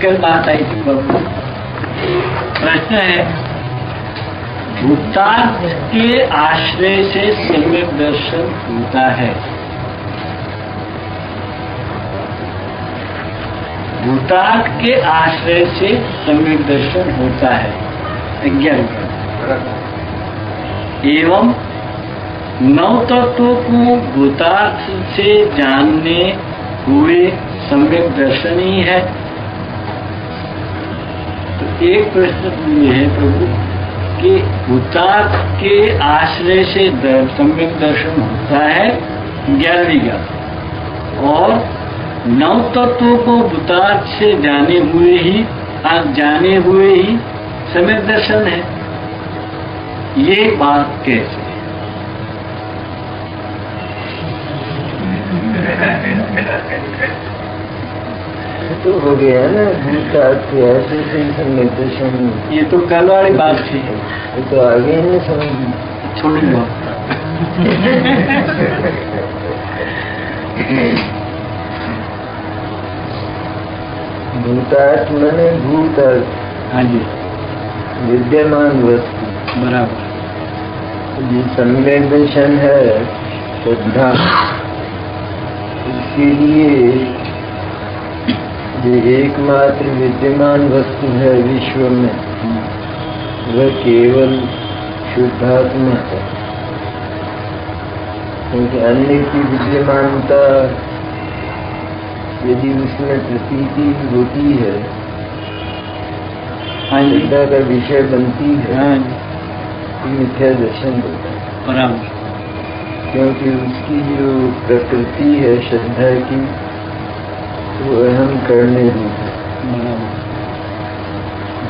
कल बात आई थी प्रभु। प्रश्न है, भूतार्थ के आश्रय से सम्यक दर्शन होता है। भूतार्थ के आश्रय से सम्यक दर्शन होता है। अज्ञान एवं नव तत्वों को भूतार्थ से जानने हुए सम्यक दर्शन ही है। तो एक प्रश्न ये है प्रभु कि भूतार्थ के आश्रय से सम्यक दर्शन होता है 11वीं का, और नव तत्वों को भूतार्थ से जाने हुए ही सम्यक दर्शन है। ये बात कैसे? तो हो गया ना, भूतार्थ के आश्रय से सम्यक दर्शन। ये तो कल वाली बात थी। ये तो आगे नहीं समझ छोड़ूंगा। भूतार्थ माने भूतार्थ। हाँ जी, विद्यमान वस्तु बराबर। जो सम्यक दर्शन है श्रद्धा, इसके लिए जो एकमात्र विद्यमान वस्तु है विश्व में, वह केवल शुद्धात्मा है। क्योंकि अन्य की विद्यमानता यदि उसमें प्रतीति होती है, श्रद्धा का विषय बनती है, तो मिथ्या दर्शन होता है। बराबर। क्योंकि उसकी जो प्रकृति है श्रद्धा की, वो अहम करने रूप है।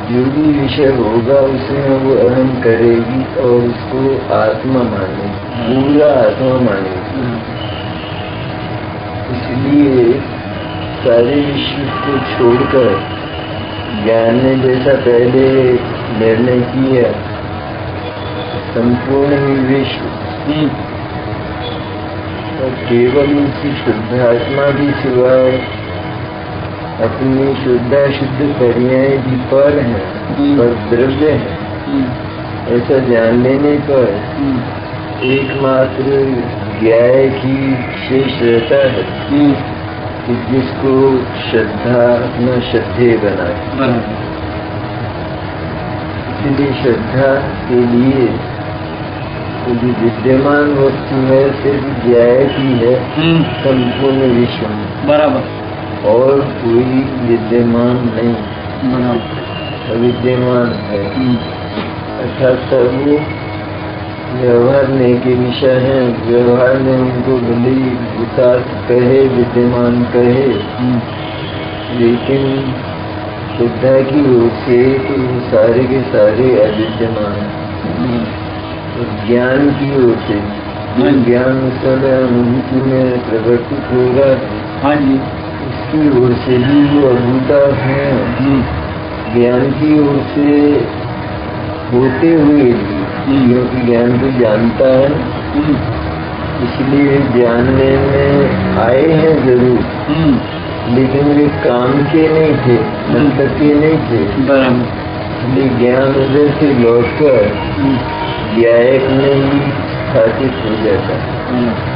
जो भी विषय होगा उसमें वो अहम करेगी और उसको आत्मा मानेगी, पूरा आत्मा मानेगी। इसलिए सारे विश्व को छोड़कर ज्ञान ने जैसा पहले निर्णय किया, संपूर्ण ही विश्व और केवल उसकी शुद्धात्मा भी सिवाय अपनी शुद्ध पर्याय भी पर है, पर द्रव्य है। ऐसा जान लेने पर एकमात्र ज्ञाय की शेष रहता है कि जिसको श्रद्धा अपना श्रद्धेय बनाए। इसलिए श्रद्धा के लिए जो विद्यमान वस्तु है सिर्फ ज्ञाय की है संपूर्ण विश्व में, बराबर, और कोई विद्यमान नहीं, अविद्यमान है। अर्थात सब व्यवहारने के विषय है। व्यवहार में उनको भले भूतार्थ कहे, विद्यमान कहे, लेकिन शुद्धा की ओर से तो सारे के सारे अविद्यमान है। तो ज्ञान की ओर से ज्ञान उस समय अनुभूति में प्रवर्तित होगा, हाँ जी, उसकी ओर से भी वो अभूतार्थ है। ज्ञान की ओर से होते हुए भी, क्योंकि ज्ञान को जानता है, इसलिए जानने में आए हैं जरूर, लेकिन वे काम के नहीं थे, मतलब के नहीं थे। बराबर। इसलिए ज्ञान उधर से लौटकर ज्ञायक में ही स्थापित हो जाता है।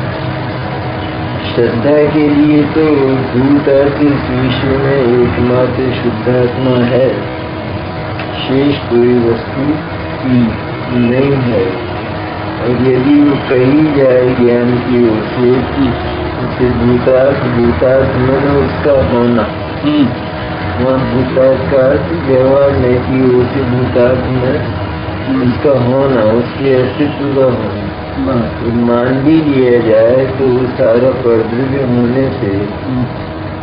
श्रद्धा के लिए तो भूतार्थ इस विश्व में एकमात्र शुद्धात्मा है, शेष कोई वस्तु नहीं है। और यदि वो कही जाए ज्ञान की ओर से उसे भूतार्थ माने उसका होना, वहाँ भूतार्थ का व्यवहार की ओर से भूतार्थ में उसका होना, उसके अस्तित्व का होना मान भी लिया जाए तो सारा प्रद्रव्य होने से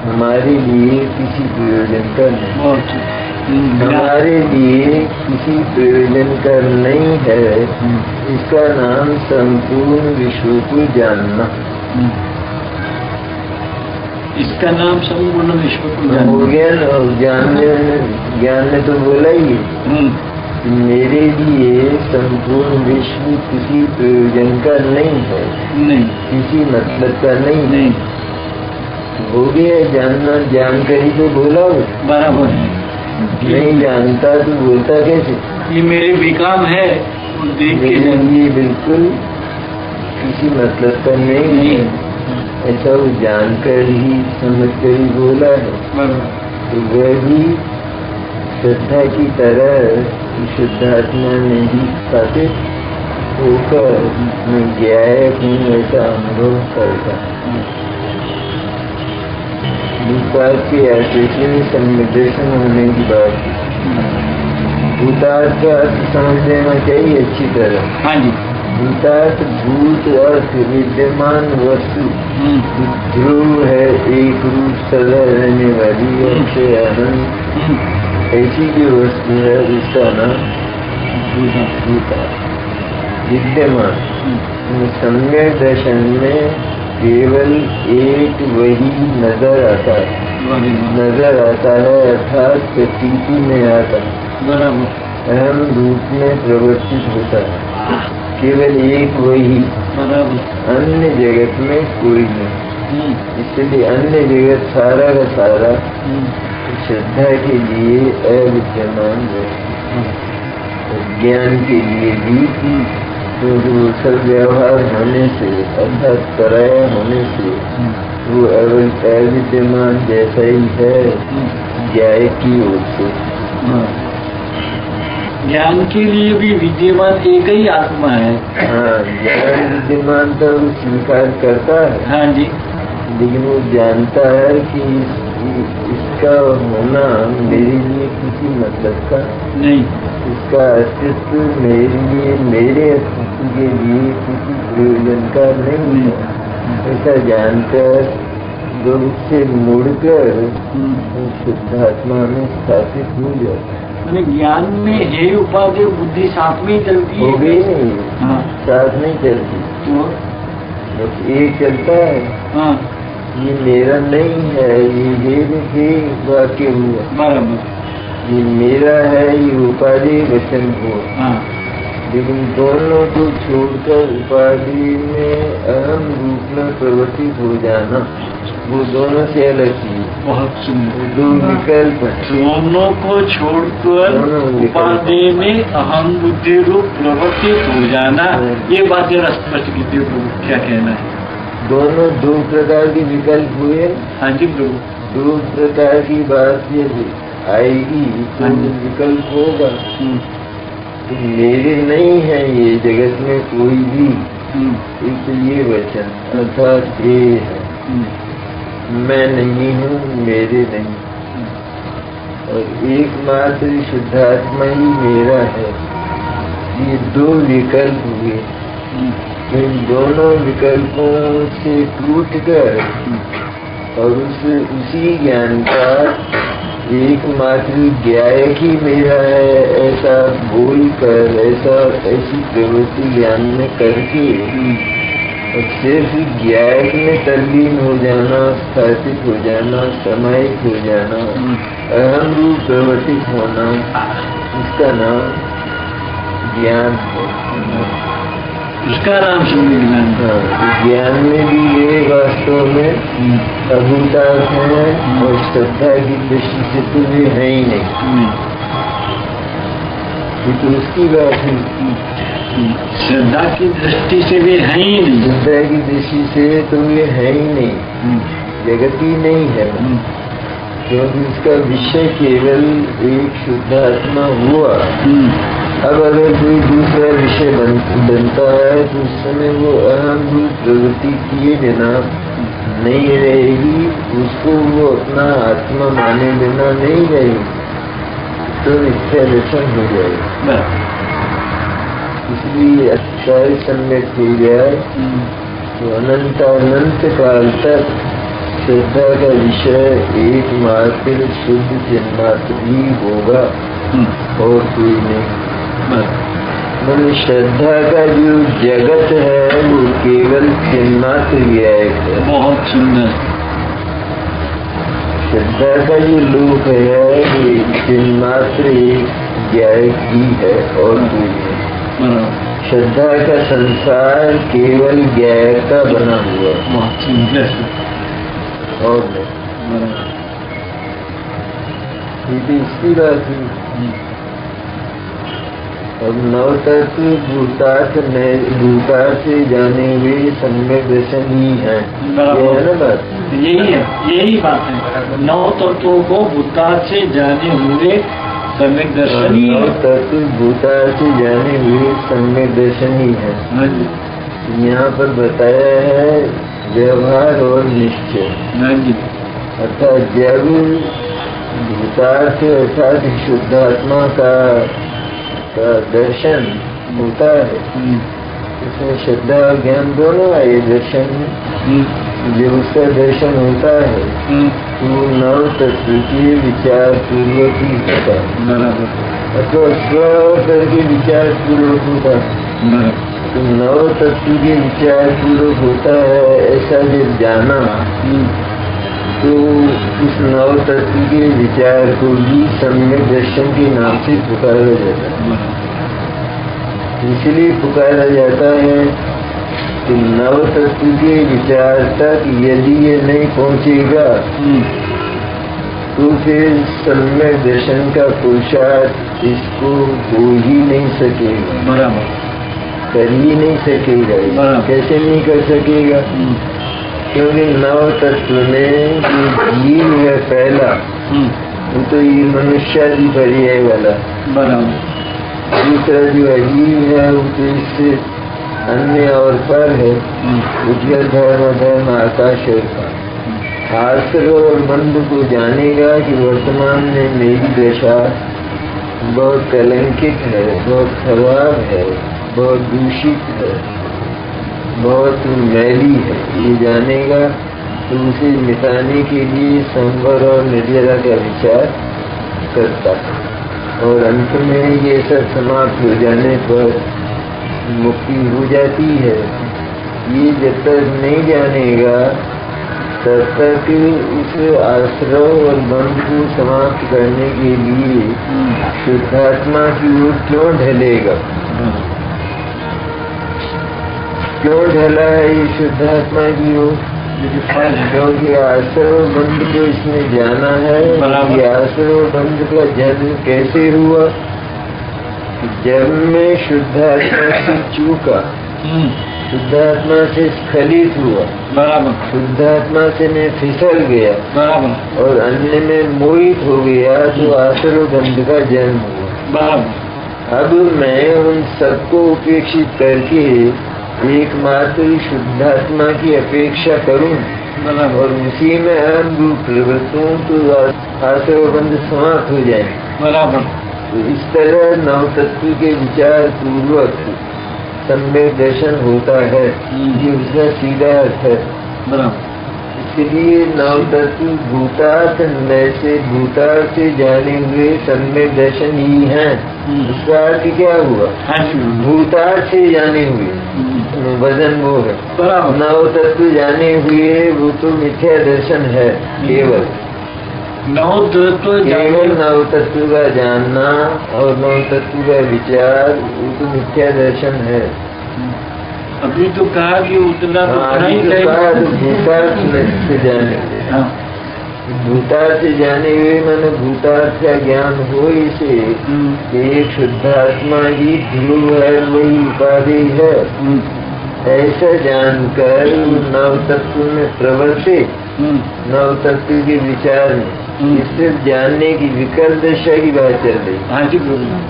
हमारे लिए किसी प्रयोजन का नहीं, हमारे लिए किसी प्रयोजन का नहीं है। इसका नाम संपूर्ण विश्व को जानना। इसका नाम संपूर्ण विश्व को जानना हो गया ना। ज्ञान ने तो बोला ही, मेरे लिए संपूर्ण विश्व किसी प्रयोजन का नहीं है, नहीं, किसी मतलब का नहीं। हो गया जानना, जानकारी तो बोला हो। बराबर है। नहीं जानता तो बोलता कैसे? ये मेरे विकाम है, वो देख के लेकिन ये बिल्कुल किसी मतलब का नहीं है। ऐसा वो जानकर ही समझ कर ही बोला है। बराबर। तो वह भी श्रद्धा की तरह शुद्धात्मा में ही स्थापित होकर मैं ज्ञायक हूँ ऐसा अनुभव करता। भूतार्थ के आश्लेषण संदर्शन होने की बात। भूतार्थ का अर्थ समझ लेना चाहिए अच्छी तरह। हाँ जी। भूतार्थ भूत अर्थ विद्यमान वस्तु, ध्रुव है, एक रूप सदा रहने वाली अक्षय आनंद, ऐसी जो वस्तु है उसका नाम भूतार्थ। विद्यमान सम्यक दर्शन में केवल एक वही नजर आता है अर्थात प्रतीति में आता है, अहम रूप में प्रवर्तित होता है। केवल एक वही, अन्य जगत में कोई नहीं। इसलिए अन्य जगत सारा का सारा श्रद्धा के लिए अविद्यमान है, ज्ञान के लिए भी। तो वो सब व्यवहार होने से अर्थात पराया होने से वो अविद्यमान जैसा ही है ज्ञान की ओर से। ज्ञान के लिए भी विद्यमान एक ही आत्मा है। हाँ, ज्ञान विद्यमान तो स्वीकार करता है। हाँ जी। लेकिन वो जानता है कि इसका होना मेरे लिए किसी मतलब का नहीं, इसका अस्तित्व मेरे लिए, मेरे अस्तित्व के लिए किसी प्रयोजन का नहीं है। ऐसा जानकर लोग से मुड़कर शुद्धात्मा में स्थापित हो जाता है। ज्ञान में हे उपाधि बुद्धि साथ में ही चलती है। हो गई नहीं। हाँ। साथ नहीं चलती, तो बस एक चलता है। हाँ। ये मेरा नहीं है, ये वाक्य हुआ। बराबर। ये मेरा है, ये उपाधि वचन हुआ। हाँ। लेकिन दोनों को छोड़कर उपाधि में अहम रूप में प्रवर्तित हो जाना, वो दोनों से अलग चीज। बहुत सुंदर। दो विकल्प है। दोनों को छोड़कर उपाधि में अहम बुद्धि रूप प्रवर्तित हो जाना, ये बात जरा स्पष्ट कीजिए प्रभु, क्या कहना है? दोनों दो प्रकार के विकल्प हुए। हाँ जी प्रभु। दो प्रकार की बात यदि आएगी तो विकल्प होगा। तो मेरे नहीं है ये जगत में कोई भी, इसलिए वचन अर्थात ये है, मैं नहीं हूँ, मेरे नहीं, और एकमात्र शुद्धात्मा ही मेरा है। ये दो विकल्प हुए। इन दोनों विकल्पों से टूटकर और उसी ज्ञान का एकमात्र ज्ञायक ही मेरा है ऐसा बोलकर, ऐसी प्रवृत्ति ज्ञान में करके और सिर्फ ज्ञायक में तल्लीन हो जाना, स्थापित हो जाना, समाहित हो जाना, अहम रूप प्रवर्तित होना, इसका नाम ज्ञान है। उसका नाम शून्य ज्ञान। ज्ञान में भी ये वास्तव में अभूतार्थ है और श्रद्धा की दृष्टि से तो ये है ही नहीं। ये तो उसकी बात है। श्रद्धा की दृष्टि से भी है ही नहीं। श्रद्धा की दृष्टि से तो ये है ही नहीं, जगत ही नहीं है, क्योंकि उसका विषय केवल एक शुद्धात्मा हुआ। अब अगर कोई दूसरा विषय बनता है तो उस समय वो अहम रूप प्रवृत्ति किए बिना नहीं रहेगी, उसको वो अपना आत्मा माने बिना नहीं रहेगी, तो मिथ्या दर्शन हो जाएगा। इसलिए अच्छाई सम्यक हो जाए तो अनंत काल तक श्रद्धा का विषय एकमात्र शुद्ध चिन्मात्र ही होगा और कोई नहीं। मतलब श्रद्धा का जो जगत है वो केवल चिन्मात्र ज्ञायक है। बहुत सुंदर। श्रद्धा का जो लोक है वो चिन्मात्र ज्ञायक ही है और कोई नहीं। श्रद्धा का संसार केवल ज्ञायक का बना हुआ। बहुत सुंदर। और नहीं। बराबर। ये तो इसकी बात हुई। अब नवतत्व भूतार्थ से जाने हुए सम्यक दर्शन ही है। ये है ना बात? यही है, यही बात है। नौ तत्वों को भूतार्थ से जाने हुए सम्यक दर्शन ही है। नवतत्व भूतार्थ से जाने हुए सम्यक दर्शन ही है। हाँ जी, यहाँ पर बताया है व्यवहार और निश्चय। हाँ जी, अर्थात जब भूतार्थ अर्थात शुद्धात्मा का दर्शन होता है, इसमें श्रद्धा और ज्ञान दोनों आए दर्शन में। जब उसका दर्शन होता है तो नव तत्व के विचार पूर्वक ही होता है। बराबर। अथवा स्व करके विचार पूर्वक होता है। तो नव तत्व के विचार पूर्वक होता है, ऐसा जब जाना तो उस नव तत्व के विचार को भी सम्यक दर्शन के नाम से पुकारा जाता है। इसलिए पुकारा जाता है कि नव तत्व के विचार तक यदि ये नहीं पहुंचेगा तो फिर सम्यक दर्शन का पुरुषार्थ इसको हो ही नहीं सकेगा। बराबर। कर ही नहीं सकेगा। कैसे नहीं कर सकेगा? क्योंकि नव तत्व में जो जीव है पहला, वो तो ये मनुष्यादि पर्याय वाला। बराबर। दूसरा जो अजीव है वो तो इससे अन्य और पर है। उज्जवल धर्म आकाश और का शास्त्र और बंध को जानेगा कि वर्तमान में मेरी दशा बहुत कलंकित है, बहुत खराब है, बहुत दूषित है, बहुत मैली है। ये जानेगा तो उसे मिटाने के लिए संवर और निर्जरा का विचार करता है और अंत में ये सब समाप्त हो जाने पर मुक्ति हो जाती है। ये जब तक नहीं जानेगा तब तक उस आश्रय और बंध को समाप्त करने के लिए शुद्धात्मा की ओर क्यों ढलेगा? क्यों ढला है ये शुद्धात्मा की ओर? क्योंकि आश्रय और बंध को इसने जाना है। कि आश्रय और बंध का जन्म कैसे हुआ? जब मैं शुद्धात्मा से चूका, शुद्धात्मा से स्खलित हुआ, बराबर, शुद्धात्मा से मैं फिसल गया, बराबर, और अन्य में मोहित हो गया तो आश्रय बंध का जन्म हुआ, बराबर। अब मैं उन सबको उपेक्षित करके एकमात्र शुद्धात्मा की अपेक्षा करूं और उसी में अहम रूप प्रवृत्तों तो आश्रय बंध समाप्त हो जाए, बराबर। तो इस तरह नव तत्व के विचार पूर्वक सम्यक दर्शन होता है। ये उसका सीधा अर्थ है, बराबर। इसलिए नव तत्व भूतार्थ से जाने हुए सम्यक दर्शन ही है। उसका अर्थ क्या हुआ? भूतार्थ से जाने हुए वजन वो है, नव तत्व जाने हुए वो तो मिथ्या दर्शन है। केवल नव तत्व का जानना और नव तत्व का विचार वो तो मिथ्या दर्शन है। अभी तो कहा कि उतना भूतार्थ से जाने, भूतार्थ से जाने हुए मैंने भूतार्थ का ज्ञान हो इसे एक शुद्धात्मा ही ध्रुव है, वही उपाधि है, ऐसा जानकर नव तत्व में प्रवर्ते, नव तत्व के विचार में सिर्फ जानने की विकल्प दशा की बात चल रही।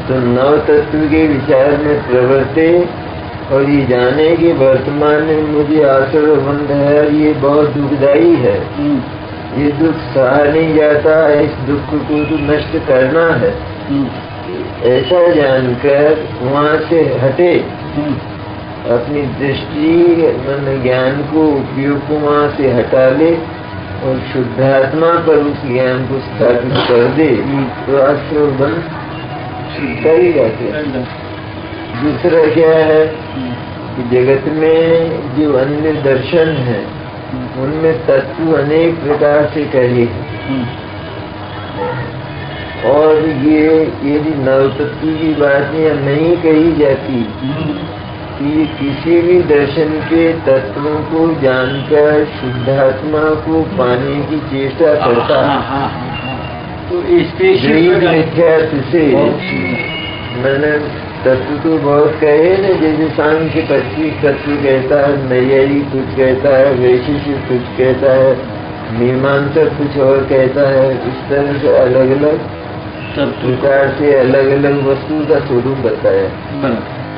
तो नव तत्व के विचार में प्रवर्ते और ये जाने कि वर्तमान में मुझे आश्रय बंध है, ये बहुत दुखदायी है, ये दुख सहा नहीं जाता है, इस दुख को तो नष्ट करना है। ऐसा जानकर वहाँ से हटे, अपनी दृष्टि मन ज्ञान को उपयोग को वहाँ से हटा ले और शुद्धात्मा पर उस ज्ञान को स्थापित कर दे तो आश्रय बंध कर ही जाते। दूसरा क्या है कि जगत में जो अन्य दर्शन है उनमें तत्व अनेक प्रकार से कहे और ये यदि नव तत्व की बातें नहीं कही जाती कि किसी भी दर्शन के तत्वों को जानकर शुद्धात्मा को पाने की चेष्टा करता है। तो स्पेशल मिथ्यात्व से मैंने तत्व तो बहुत कहे न, जैसे सांख्य 25 तत्व कहता है, नैयायिक कुछ कहता है, वैशेषिक कुछ कहता है, मीमांसक कुछ और कहता है। इस तरह से अलग अलग प्रकार से अलग अलग वस्तु का स्वरूप बताया।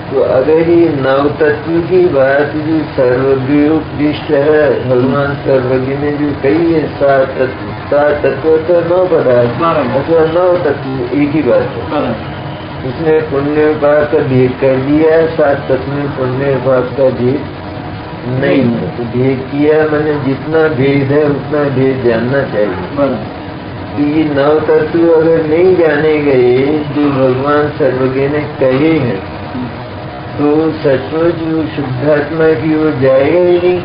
तो अगर ये नव तत्व की बात जो सर्वज्ञोपदिष्ट है, भगवान सर्वज्ञ ने जो कही है, 7 तत्व तो 9 पदार्थ अथवा 9 तत्व एक ही बात है। उसने पुण्य पाप का भेद कर दिया, 7 तत्व में पुण्य पाप का भेद नहीं है। तो भेद किया मैंने जितना भेद है उतना भेद जानना चाहिए। तो ये 9 तत्व अगर नहीं जाने गए जो भगवान सर्वज्ञ ने कहे हैं, तो सचमुच शुद्धात्मा की ओर जाएगा ही नहीं।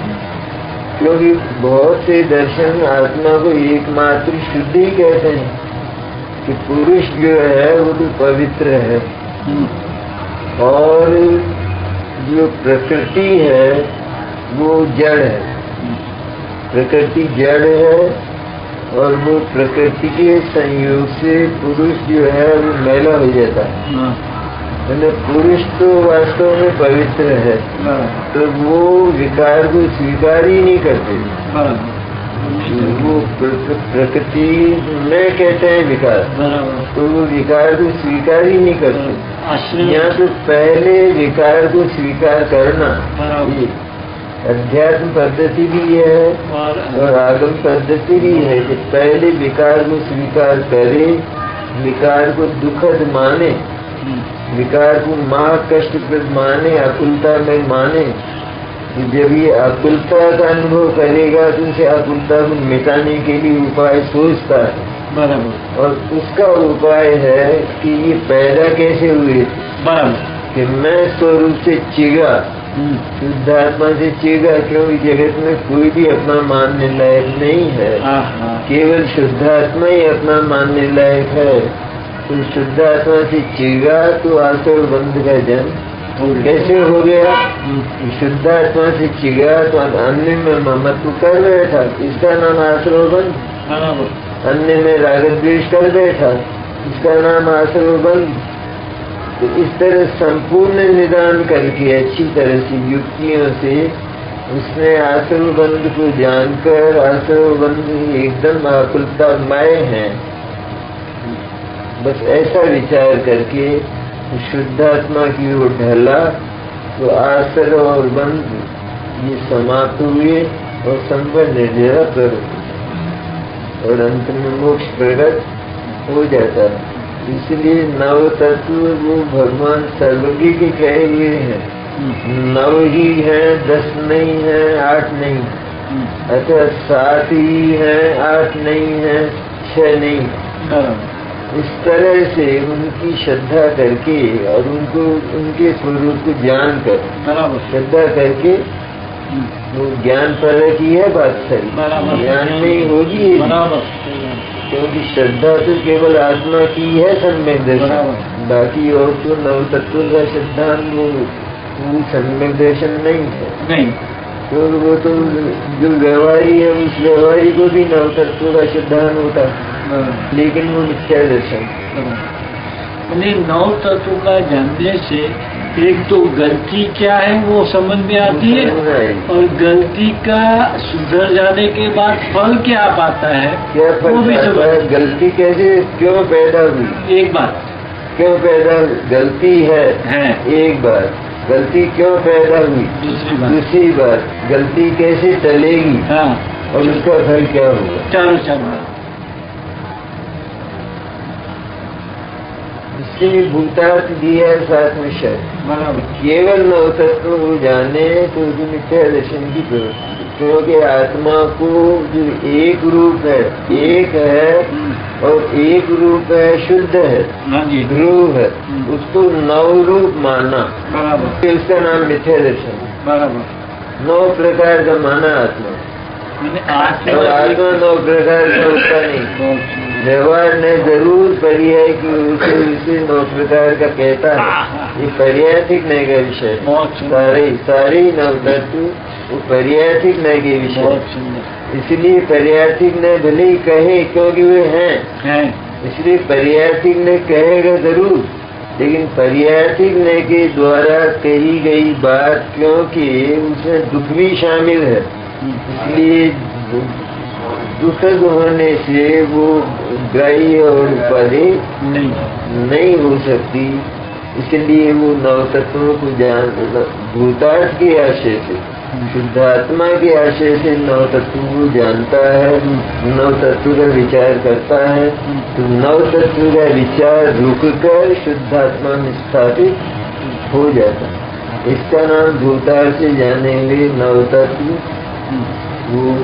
क्योंकि बहुत से दर्शन आत्मा को एकमात्र शुद्ध ही कहते हैं कि पुरुष जो है वो तो पवित्र है, और जो प्रकृति है वो जड़ है। प्रकृति जड़ है और वो प्रकृति के संयोग से पुरुष जो है वो मैला हो जाता है। पुरुष तो वास्तव में पवित्र है, तो वो विकार को स्वीकार ही नहीं करते। वो प्रकृति में कहते हैं विकार, तो वो विकार को स्वीकार ही नहीं करते। यहाँ तो पहले विकार को स्वीकार करना ये अध्यात्म पद्धति भी है और आगम पद्धति भी है कि पहले विकार को स्वीकार करे, विकार को दुखद माने, विकार को महाकष्टप्रद माने, आकुलता में माने। जब ये आकुलता का अनुभव करेगा तो उसे आकुलता को मिटाने के लिए उपाय सोचता है। बराबर। और उसका उपाय है कि ये पैदा कैसे हुए। बराबर। कि मैं स्वरूप से चिगा, शुद्धात्मा से चिगा, क्योंकि जगत में कोई भी अपना मानने लायक नहीं है, केवल शुद्धात्मा ही अपना मानने लायक है। तो शुद्धात्मा से चिगा तो आसुर बंध का जन्म कैसे हो गया। शुद्धात्मा से चिगा तो अन्य में ममत्व कर बैठा, इसका नाम आसुर बंध। अन्य में राग द्वेष कर बैठा, इसका नाम आसुर बंध। तो इस तरह संपूर्ण निदान करके अच्छी तरह से युक्तियों से उसने आसुर बंध को जानकर, आसुर बंध एकदम आकुलतामय है, बस ऐसा विचार करके शुद्धात्मा की ओर ढला तो आसर और बंध ये समाप्त हुए और संबंध निर्जरा प्रकट और अंत में मोक्ष प्रकट हो जाता है। इसलिए 9 तत्व वो भगवान सर्वज्ञ के कहे हुए हैं। 9 ही है, 10 नहीं है, 8 नहीं है, अतः 7 ही है, 8 नहीं है, 6 नहीं। इस तरह से उनकी श्रद्धा करके और उनको उनके स्वरूप को जान कर श्रद्धा करके वो ज्ञान पर की है बात सही, ज्ञान नहीं होगी। क्योंकि श्रद्धा तो केवल आत्मा की है सम्यक दर्शन, बाकी और तो 9 तत्व का सिद्धांत वो सम्यक दर्शन नहीं है। तो वो तो जो व्यवहारी है उस व्यवहारी को भी 9 तत्व का सिद्धांत होता है, लेकिन वो मिथ्या दर्शन। 9 तत्व का जानने से एक तो गलती क्या है वो समझ में आती है, और गलती का सुधर जाने के बाद फल क्या पाता है क्या वो भी समझ। गलती कैसे क्यों पैदा हुई, एक बात क्यों पैदा गलती है एक बात, गलती क्यों पैदा हुई दूसरी बात, गलती कैसे चलेगी और उसका फल क्या होगा। चारों बात। इसलिए भूतार्थ दिया है 7 में शर्त, केवल 9 तत्व को जाने तो जो मिथ्या दर्शन की प्रवृत्ति। क्योंकि आत्मा को जो एक रूप है, एक है और एक रूप है, शुद्ध है, ध्रुव है, उसको 9 रूप माना, उसका नाम मिथ्या दर्शन। 9 प्रकार का माना आत्मा, और आत्मा 9 प्रकार का होता नहीं। व्यवहार ने जरूर पर्याय की उसे 9 प्रकार का कहता है। ये पर्यायिक नय का विषय है। बहुत सुंदर। सारे 9 तत्व वो पर्यायिक नय के विषय बहुत है। सुंदर इसलिए पर्यायिक नय भले ही कहे क्योंकि वे हैं, इसलिए पर्यायिक नय कहेगा जरूर, लेकिन पर्यायिक नय के द्वारा कही गई बात क्योंकि उसमें दुख भी शामिल है, इसलिए दुखद होने से वो ग्राह्य और उपाधि नहीं हो सकती। इसलिए वो 9 तत्वों को जान भूतार्थ के आशय से, शुद्धात्मा के आशय से 9 तत्वों को जानता है, 9 तत्व का विचार करता है। तो 9 तत्व का विचार रुककर शुद्धात्मा में स्थापित हो जाता है। इसका नाम भूतार्थ से जाने हुए 9 तत्व वो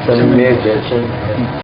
सम्यक दर्शन है।